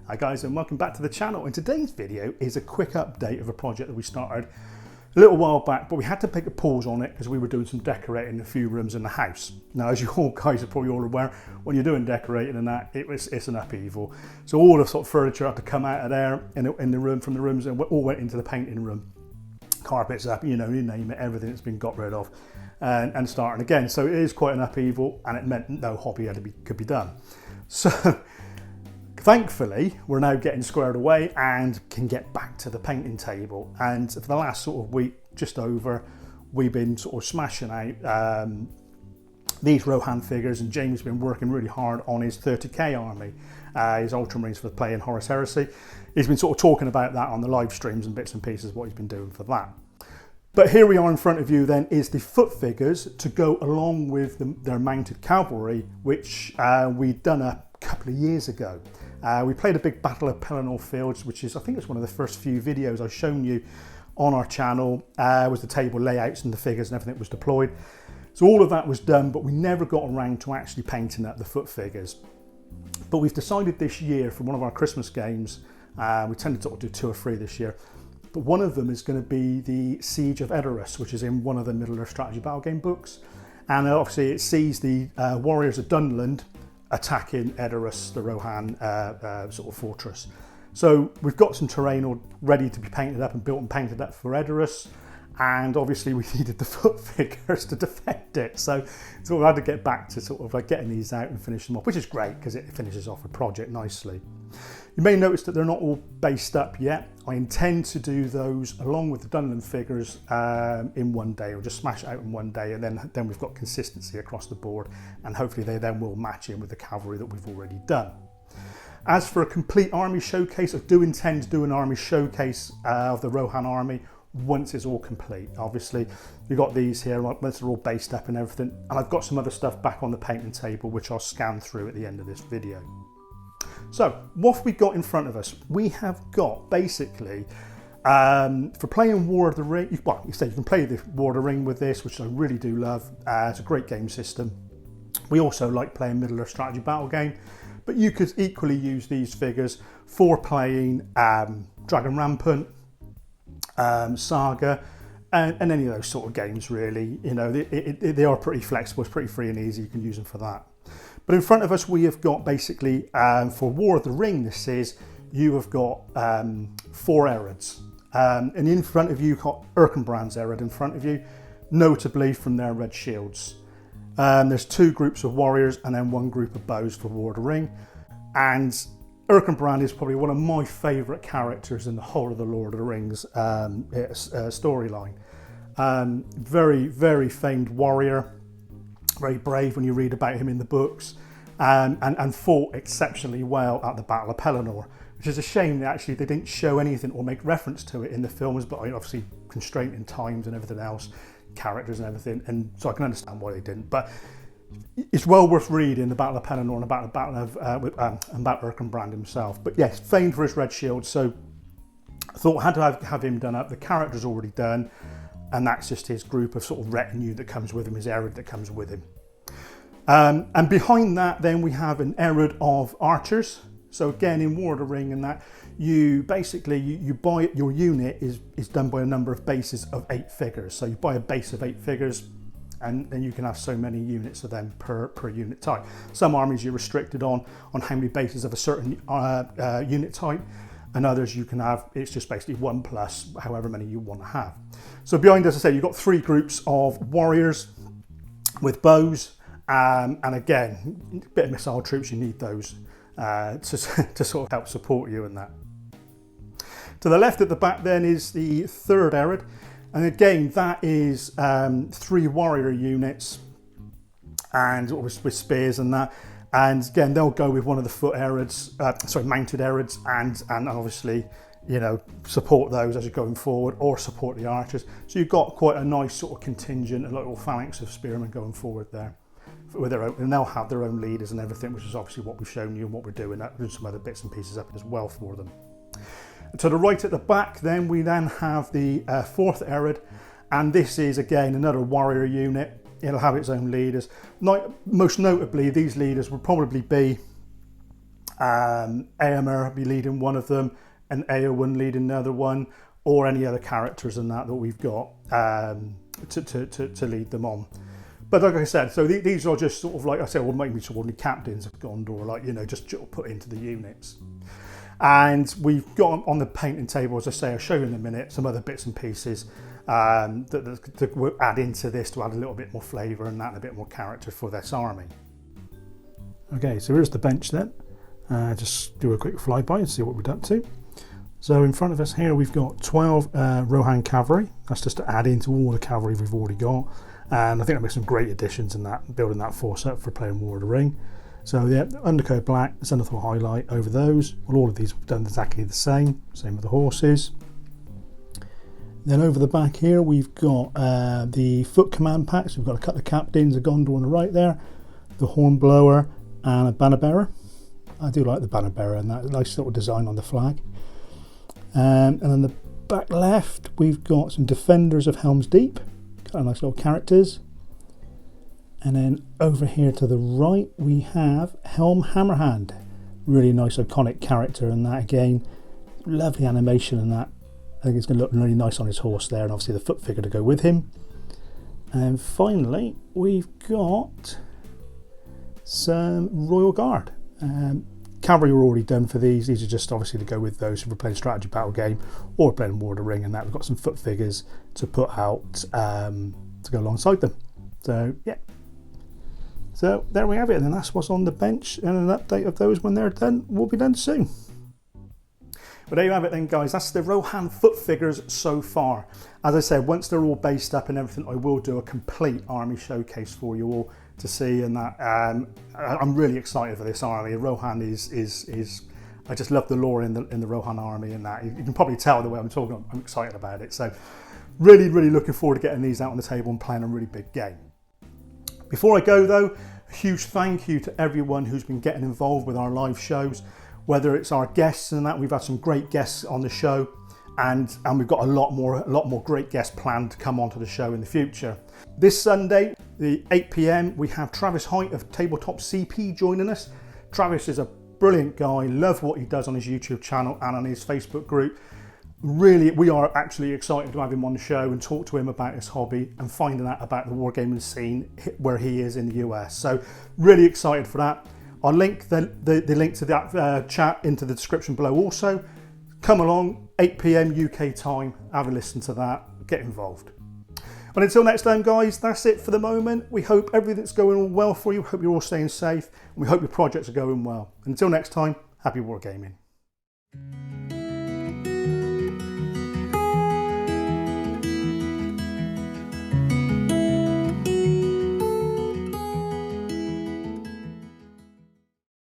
Hi guys, and welcome back to the channel. And today's video is a quick update of a project that we started a little while back, but we had to take a pause on it because we were doing some decorating in a few rooms in the house. Now, as you all guys are probably all aware, when you're doing decorating and that, it's an upheaval. So all the sort of furniture had to come out of there in the room, from the rooms, and all went into the painting room. Carpets up, you know, you name it, everything that's been got rid of, and starting again. So it is quite an upheaval, and it meant no hobby could be done. So thankfully, we're now getting squared away and can get back to the painting table. And for the last sort of week, just over, we've been sort of smashing out these Rohan figures, and Jamie's been working really hard on his 30k army, his Ultramarines for playing Horus Heresy. He's been sort of talking about that on the live streams and bits and pieces, what he's been doing for that. But here we are in front of you then is the foot figures to go along with their mounted cavalry, which we'd done a couple of years ago. We played a big battle of Pelennor Fields, which is, I think it's one of the first few videos I've shown you on our channel, was the table layouts and the figures and everything was deployed. So all of that was done, but we never got around to actually painting up the foot figures. But we've decided this year for one of our Christmas games, we tend to sort of do 2 or 3 this year, but one of them is going to be the Siege of Edoras, which is in one of the Middle-earth strategy battle game books. And obviously it sees the warriors of Dunland attacking Edoras, the Rohan sort of fortress. So we've got some terrain all ready to be painted up and built and painted up for Edoras, and obviously we needed the foot figures to defend it. So we had to get back to sort of like getting these out and finish them off, which is great because it finishes off a project nicely. You may notice that they're not all based up yet. I intend to do those along with the Dunland figures in one day, or just smash it out in one day, and then we've got consistency across the board, and hopefully they then will match in with the cavalry that we've already done. As for a complete army showcase, I do intend to do an army showcase of the Rohan army once it's all complete. Obviously, you've got these here, once they're all based up and everything, and I've got some other stuff back on the painting table which I'll scan through at the end of this video. So what have we got in front of us? We have got basically, for playing War of the Ring, well, you can play the War of the Ring with this, which I really do love. It's a great game system. We also like playing Middle-earth strategy battle game, but you could equally use these figures for playing Dragon Rampant, Saga, and any of those sort of games really. You know, they are pretty flexible, it's pretty free and easy, you can use them for that. But in front of us we have got basically, for War of the Ring this is, you have got 4 Erods. And in front of you you've got Erkenbrand's Erod in front of you, notably from their red shields. There's 2 groups of warriors and then 1 group of bows for War of the Ring. And Erkenbrand is probably one of my favourite characters in the whole of the Lord of the Rings storyline. Very, very famed warrior, very brave when you read about him in the books, and fought exceptionally well at the Battle of Pelennor, which is a shame that actually they didn't show anything or make reference to it in the films, but obviously constraint in times and everything else, characters and everything, and so I can understand why they didn't. But it's well worth reading the Battle of Pelennor and about Erkenbrand himself. But yes, famed for his red shield, so I thought I had to have him done up. The character's already done, and that's just his group of sort of retinue that comes with him, his Erod that comes with him. And behind that then we have an Erod of archers. So again, in War of the Ring and that, you basically, you buy, your unit is done by a number of bases of 8 figures. So you buy a base of 8 figures, and then you can have so many units of them per unit type. Some armies you're restricted on how many bases of a certain unit type, and others you can have, it's just basically 1 plus however many you want to have. So behind, as I say, you've got 3 groups of warriors with bows, and again, a bit of missile troops, you need those to sort of help support you in that. To the left at the back then is the 3rd Erod, and again that is 3 warrior units, and with spears and that. And again, they'll go with one of the foot Erods, mounted Erods, and obviously, you know, support those as you're going forward, or support the archers. So you've got quite a nice sort of contingent, a little phalanx of spearmen going forward there, with their own, and they'll have their own leaders and everything, which is obviously what we've shown you and what we're doing. Doing some other bits and pieces up as well for them. To the right at the back, then we have the 4th Erod, and this is again another warrior unit. It'll have its own leaders. Most notably, these leaders will probably be Eomer be leading one of them, and Eowyn leading another one, or any other characters in that we've got to lead them on. But like I said, so these are just sort of like I said, well, maybe sort of captains of Gondor, like, you know, just put into the units. And we've got on the painting table, as I say, I'll show you in a minute, some other bits and pieces that we'll add into this to add a little bit more flavour and that, and a bit more character for this army. Okay, so here's the bench then. Just do a quick flyby and see what we're up to. So in front of us here we've got 12 Rohan cavalry. That's just to add into all the cavalry we've already got. And I think that makes some great additions in that, building that force up for playing War of the Ring. So yeah, undercoat black, the Zenithal highlight over those. Well, all of these have done exactly the same with the horses. Then over the back here we've got the foot command packs. We've got a couple of captains, a Gondor on the right there, the horn blower and a banner bearer. I do like the banner bearer and that nice little design on the flag. And on the back left we've got some defenders of Helm's Deep, kind of nice little characters. And then over here to the right we have Helm Hammerhand, really nice iconic character, and that again, lovely animation and that. I think it's going to look really nice on his horse there, and obviously the foot figure to go with him. And finally we've got some Royal Guard. Cavalry were already done for these. These are just obviously to go with those who are playing strategy battle game or playing War of the Ring, and that we've got some foot figures to put out to go alongside them. So yeah. So there we have it, and that's what's on the bench, and an update of those when they're done will be done soon. But there you have it then, guys. That's the Rohan foot figures so far. As I said, once they're all based up and everything, I will do a complete army showcase for you all to see, and that I'm really excited for this army. Rohan is I just love the lore in the Rohan army, and that you can probably tell the way I'm talking. I'm excited about it. So really looking forward to getting these out on the table and playing a really big game. Before I go though, a huge thank you to everyone who's been getting involved with our live shows, whether it's our guests and that. We've had some great guests on the show, and we've got a lot more great guests planned to come onto the show in the future. This Sunday, the 8 PM, we have Travis Hiett of Tabletop CP joining us. Travis is a brilliant guy, love what he does on his YouTube channel and on his Facebook group. Really, we are actually excited to have him on the show and talk to him about his hobby and finding out about the wargaming scene where he is in the US. So really excited for that. I'll link the link to that chat into the description below also. Come along, 8 PM UK time, have a listen to that, get involved. But until next time, guys, that's it for the moment. We hope everything's going well for you. We hope you're all staying safe, and we hope your projects are going well. Until next time, happy wargaming.